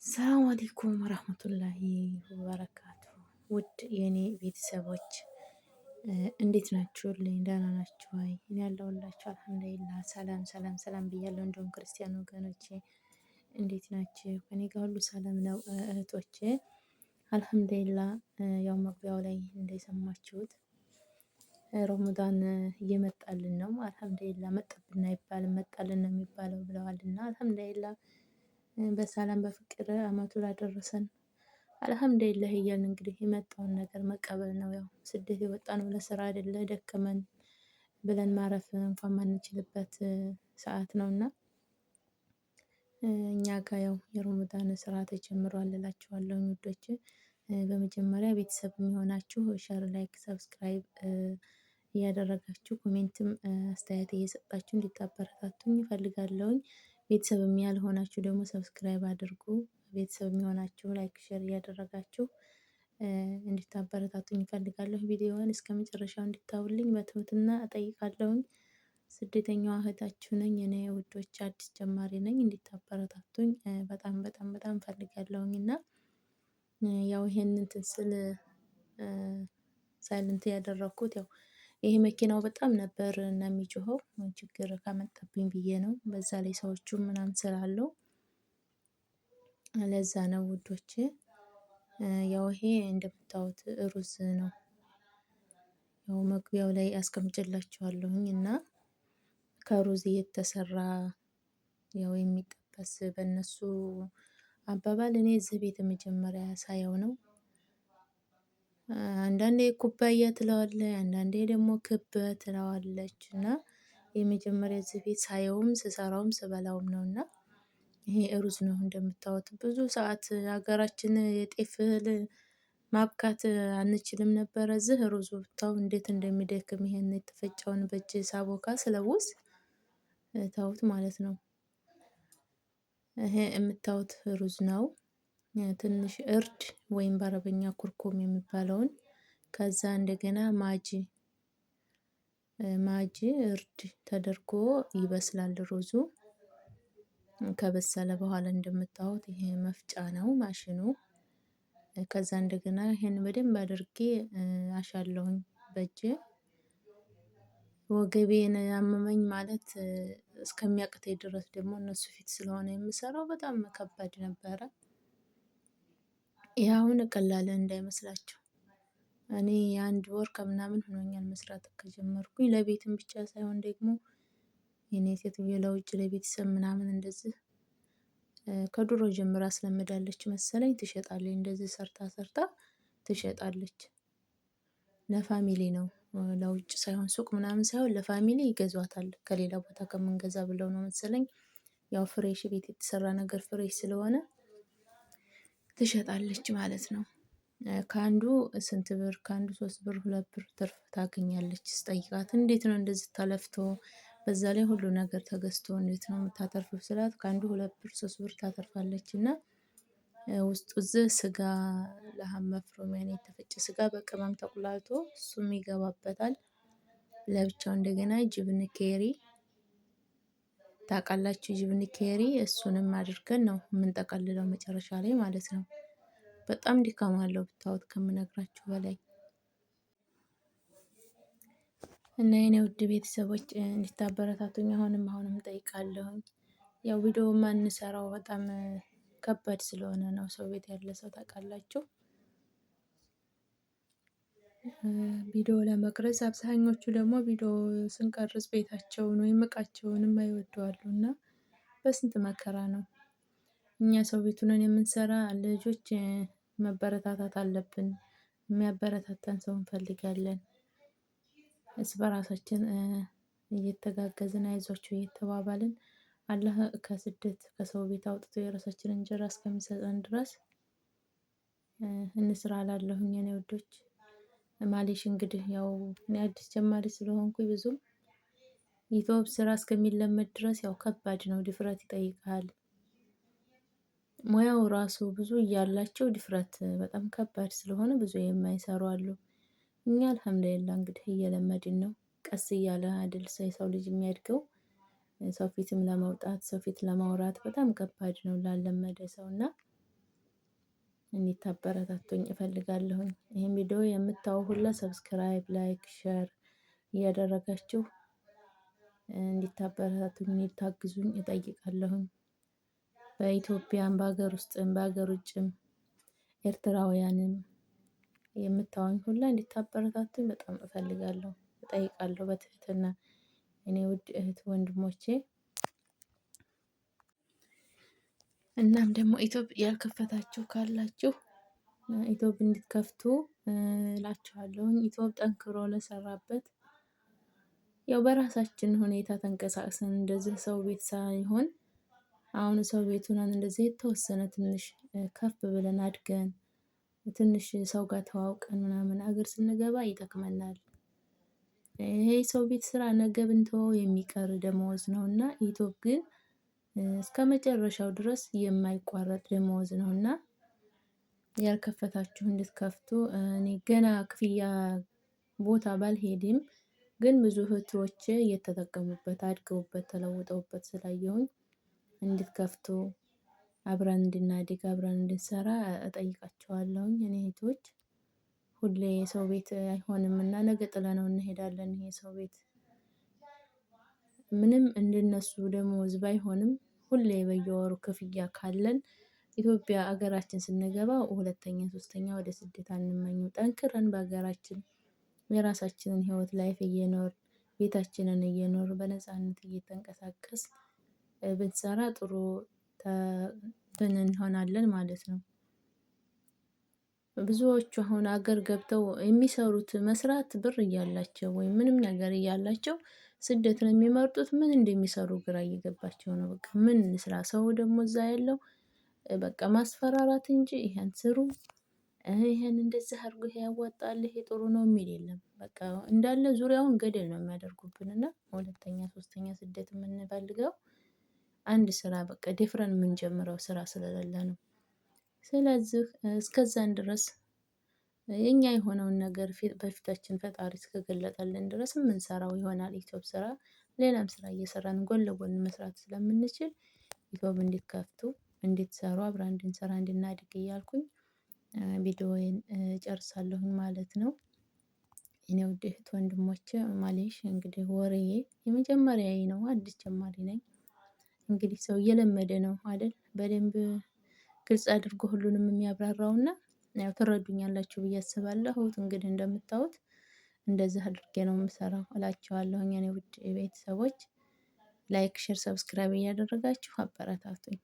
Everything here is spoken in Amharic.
ሰላም አለይኩም ወራህመቱላሂ ወበረካቱ። ውድ የኔ ቤተሰቦች እንዴት ናችሁልኝ? ደህና ናችሁ ወይ? እኔ ያለሁላችሁ አልሐምዱሊላህ ሰላም ሰላም ሰላም ብያለሁ። እንደውም ክርስቲያን ወገኖቼ እንዴት ናችሁ? ከኔ ጋር ሁሉ ሰላም ነው። እህቶቼ አልሐምዱሊላህ። ያው መግቢያው ላይ እንደሰማችሁት ረመዳን እየመጣልን ነው። አልሐምዱሊላህ መጣብን አይባልም መጣልን ነው የሚባለው ብለዋልና አልሐምዱሊላህ በሰላም በፍቅር አመቱ ላደረሰን አልሐምዱሊላህ እያልን እንግዲህ የመጣውን ነገር መቀበል ነው። ያው ስደት የወጣነው ለስራ አይደለ ደከመን ብለን ማረፍ እንኳን ማንችልበት ሰዓት ነውና እኛ ጋር ያው የረመዳን ስራ ተጀምሯል እላችኋለሁ ውዶቼ። በመጀመሪያ ቤተሰብ የሚሆናችሁ ሸር ላይክ ሰብስክራይብ እያደረጋችሁ ኮሜንትም አስተያየት እየሰጣችሁ እንዲታበረታቱኝ እፈልጋለሁኝ። ቤተሰብም ያልሆናችሁ ደግሞ ሰብስክራይብ አድርጉ። ቤተሰብ የሚሆናችሁ ላይክ ሼር እያደረጋችሁ እንድታበረታቱኝ እፈልጋለሁ። ቪዲዮውን እስከመጨረሻው እንድታዩልኝ በትህትና እጠይቃለሁኝ። ስደተኛዋ እህታችሁ ነኝ እኔ ውዶች አዲስ ጀማሪ ነኝ። እንድታበረታቱኝ በጣም በጣም በጣም እፈልጋለሁኝ። እና ያው ይሄንን እንትን ስል ሳይለንት ያደረኩት ያው ይሄ መኪናው በጣም ነበር እና የሚጮኸው ችግር ካመጣብኝ ብዬ ነው። በዛ ላይ ሰዎቹም ምናምን ስላለው ለዛ ነው ውዶቼ። ያው ይሄ እንደምታዩት ሩዝ ነው። ያው መግቢያው ላይ አስቀምጬላችኋለሁኝ እና ከሩዝ የተሰራ ያው የሚጠበስ በእነሱ አባባል እኔ እዚህ ቤት መጀመሪያ ሳየው ነው። አንዳንዴ ኩባያ ትለዋለች አንዳንዴ ደግሞ ክብ ትለዋለች እና የመጀመሪያ እዚህ ቤት ሳየውም ስሰራውም ስበላውም ነው። እና ይሄ ሩዝ ነው እንደምታዩት ብዙ ሰዓት ሀገራችን የጤፍ እህል ማብካት አንችልም ነበረ። እዚህ ሩዙ ብታዩ እንዴት እንደሚደክም ይሄን የተፈጨውን በእጅ ሳቦካ ስለውስ ተውት ማለት ነው። ይሄ የምታዩት ሩዝ ነው። ትንሽ እርድ ወይም በአረበኛ ኩርኩም የሚባለውን ከዛ እንደገና ማጂ እርድ ተደርጎ ይበስላል ሩዙ። ከበሰለ በኋላ እንደምታዩት ይሄ መፍጫ ነው ማሽኑ። ከዛ እንደገና ይሄን በደንብ አድርጌ አሻለሁኝ በእጄ። ወገቤን አመመኝ ማለት እስከሚያቅተኝ ድረስ ደግሞ እነሱ ፊት ስለሆነ የምሰራው በጣም ከባድ ነበረ። ይሄ አሁን ቀላል እንዳይመስላችሁ እኔ የአንድ ወር ከምናምን ሆኖኛል መስራት ከጀመርኩኝ። ለቤትም ብቻ ሳይሆን ደግሞ የኔ ሴትዮ ለውጭ ለቤተሰብ ምናምን እንደዚህ ከድሮ ጀምራ አስለምዳለች መሰለኝ ትሸጣለች እንደዚህ ሰርታ ሰርታ ትሸጣለች። ለፋሚሊ ነው ለውጭ ሳይሆን ሱቅ ምናምን ሳይሆን ለፋሚሊ ይገዟታል ከሌላ ቦታ ከምንገዛ ብለው ነው መሰለኝ። ያው ፍሬሽ ቤት የተሰራ ነገር ፍሬሽ ስለሆነ ትሸጣለች ማለት ነው። ከአንዱ ስንት ብር ከአንዱ 3 ብር 2 ብር ትርፍ ታገኛለች። ስጠይቃት እንዴት ነው እንደዚህ ተለፍቶ በዛ ላይ ሁሉ ነገር ተገዝቶ እንዴት ነው የምታተርፈው ስላት ከአንዱ 2 ብር 3 ብር ታተርፋለች። እና ውስጡ እዚህ ስጋ ለሀም መፍሮም ያኔ የተፈጨ ስጋ በቅመም ተቁላልቶ እሱም ይገባበታል። ለብቻው እንደገና ጅብን ኬሪ ታውቃላችሁ ጅብን ኬሪ እሱንም አድርገን ነው የምንጠቀልለው መጨረሻ ላይ ማለት ነው። በጣም ድካም አለው ብታዩት ከምነግራችሁ በላይ። እና የኔ ውድ ቤተሰቦች እንድታበረታቱኝ አሁንም እጠይቃለሁኝ። ያው ቪዲዮ የማንሰራው በጣም ከባድ ስለሆነ ነው። ሰው ቤት ያለ ሰው ታውቃላችሁ። ቪዲዮ ለመቅረጽ አብዛኞቹ ደግሞ ቪዲዮ ስንቀርጽ ቤታቸውን ወይም እቃቸውን የማይወዱ አሉ እና በስንት መከራ ነው። እኛ ሰው ቤት ሆነን የምንሰራ ልጆች መበረታታት አለብን። የሚያበረታታን ሰው እንፈልጋለን። እርስ በራሳችን እየተጋገዝን አይዟችሁ እየተባባልን አላህ ከስደት ከሰው ቤት አውጥቶ የራሳችንን እንጀራ እስከሚሰጠን ድረስ እንስራ እላለሁኝ የኔ ውዶች። ማሌሽ እንግዲህ ያው እኔ አዲስ ጀማሪ ስለሆንኩኝ ብዙም ዩቲዩብ ስራ እስከሚለመድ ድረስ ያው ከባድ ነው ድፍረት ይጠይቃል። ሙያው ራሱ ብዙ እያላቸው ድፍረት በጣም ከባድ ስለሆነ ብዙ የማይሰሩ አሉ። እኛ አልሐምዱሊላህ እንግዲህ እየለመድን ነው ቀስ እያለ አይደል የሰው ልጅ የሚያድገው። ሰው ፊትም ለመውጣት ሰው ፊት ለማውራት በጣም ከባድ ነው ላለመደ ሰው እና እንዲታበረታቱኝ እፈልጋለሁኝ። ይሄን ቪዲዮ የምታዩ ሁላ ሰብስክራይብ፣ ላይክ፣ ሼር እያደረጋችሁ እንዲታበረታቱኝ እንዲታግዙኝ እጠይቃለሁኝ። በኢትዮጵያም በሀገር ውስጥም በሀገር ውጭም ኤርትራውያንም የምታዩኝ ሁላ እንዲታበረታቱኝ በጣም እፈልጋለሁ እጠይቃለሁ በትህትና እኔ ውድ እህት ወንድሞቼ። እናም ደግሞ ኢትዮፕ ያልከፈታችሁ ካላችሁ ኢትዮፕ እንድትከፍቱ እላችኋለሁኝ። ኢትዮፕ ጠንክሮ ለሰራበት ያው በራሳችን ሁኔታ ተንቀሳቅሰን እንደዚህ ሰው ቤት ሳይሆን አሁን ሰው ቤት ሆነን እንደዚህ የተወሰነ ትንሽ ከፍ ብለን አድገን ትንሽ ሰው ጋር ተዋውቀን ምናምን አገር ስንገባ ይጠቅመናል። ይሄ ሰው ቤት ስራ ነገ ብንተወው የሚቀር ደመወዝ ነውና ኢትዮፕ ግን እስከመጨረሻው ድረስ የማይቋረጥ ደመወዝ ነውና ያልከፈታችሁ እንድትከፍቱ እኔ ገና ክፍያ ቦታ ባልሄድም ግን ብዙ እህቶቼ እየተጠቀሙበት አድገውበት ተለውጠውበት ስላየሁኝ እንድትከፍቱ አብረን እንድናድግ አብረን እንድንሰራ እጠይቃቸዋለሁኝ። እኔ እህቶች ሁሌ የሰው ቤት አይሆንምና ነገ ጥለነው እንሄዳለን። ይሄ ሰው ቤት ምንም እንደነሱ ደሞዝ ባይሆንም ሁሌ በየወሩ ክፍያ ካለን ኢትዮጵያ ሀገራችን ስንገባ ሁለተኛ ሶስተኛ ወደ ስደት አንመኝም። ጠንክረን በሀገራችን የራሳችንን ህይወት ላይፍ እየኖር ቤታችንን እየኖር በነጻነት እየተንቀሳቀስ ብንሰራ ጥሩ እንሆናለን ማለት ነው። ብዙዎቹ አሁን ሀገር ገብተው የሚሰሩት መስራት ብር እያላቸው ወይም ምንም ነገር እያላቸው ስደት ነው የሚመርጡት። ምን እንደሚሰሩ ግራ እየገባቸው ነው። በቃ ምን ስራ ሰው ደግሞ እዛ ያለው በቃ ማስፈራራት እንጂ ይሄን ስሩ ይሄን እንደዚህ አድርጉ ይሄ ያዋጣል ይሄ ጥሩ ነው የሚል የለም። በቃ እንዳለ ዙሪያውን ገደል ነው የሚያደርጉብን እና ሁለተኛ ሶስተኛ ስደት የምንፈልገው አንድ ስራ በቃ ደፍረን የምንጀምረው ስራ ስለሌለ ነው። ስለዚህ እስከዛን ድረስ የኛ የሆነውን ነገር በፊታችን ፈጣሪ እስከገለጠልን ድረስ የምንሰራው ይሆናል። ኢትዮፕ ስራ ሌላም ስራ እየሰራን ጎን ለጎን መስራት ስለምንችል ኢትዮፕ እንድትከፍቱ እንድትሰሩ አብረን እንድንሰራ እንድናድግ እያልኩኝ ቪዲዮዬን እጨርሳለሁኝ ማለት ነው። የኔ ውድ እህት ወንድሞቼ ማሌሽ እንግዲህ ወሬዬ የመጀመሪያዬ ነው። አዲስ ጀማሪ ነኝ። እንግዲህ ሰው እየለመደ ነው አይደል? በደንብ ግልጽ አድርጎ ሁሉንም የሚያብራራውና ያው ትረዱኛላችሁ ብዬ አስባለሁ። እንግዲህ እንደምታዩት እንደዚህ አድርጌ ነው የምሰራው እላችኋለሁኝ። የኔ ውድ ቤተሰቦች ላይክ ሼር ሰብስክራይብ እያደረጋችሁ አበረታቱኝ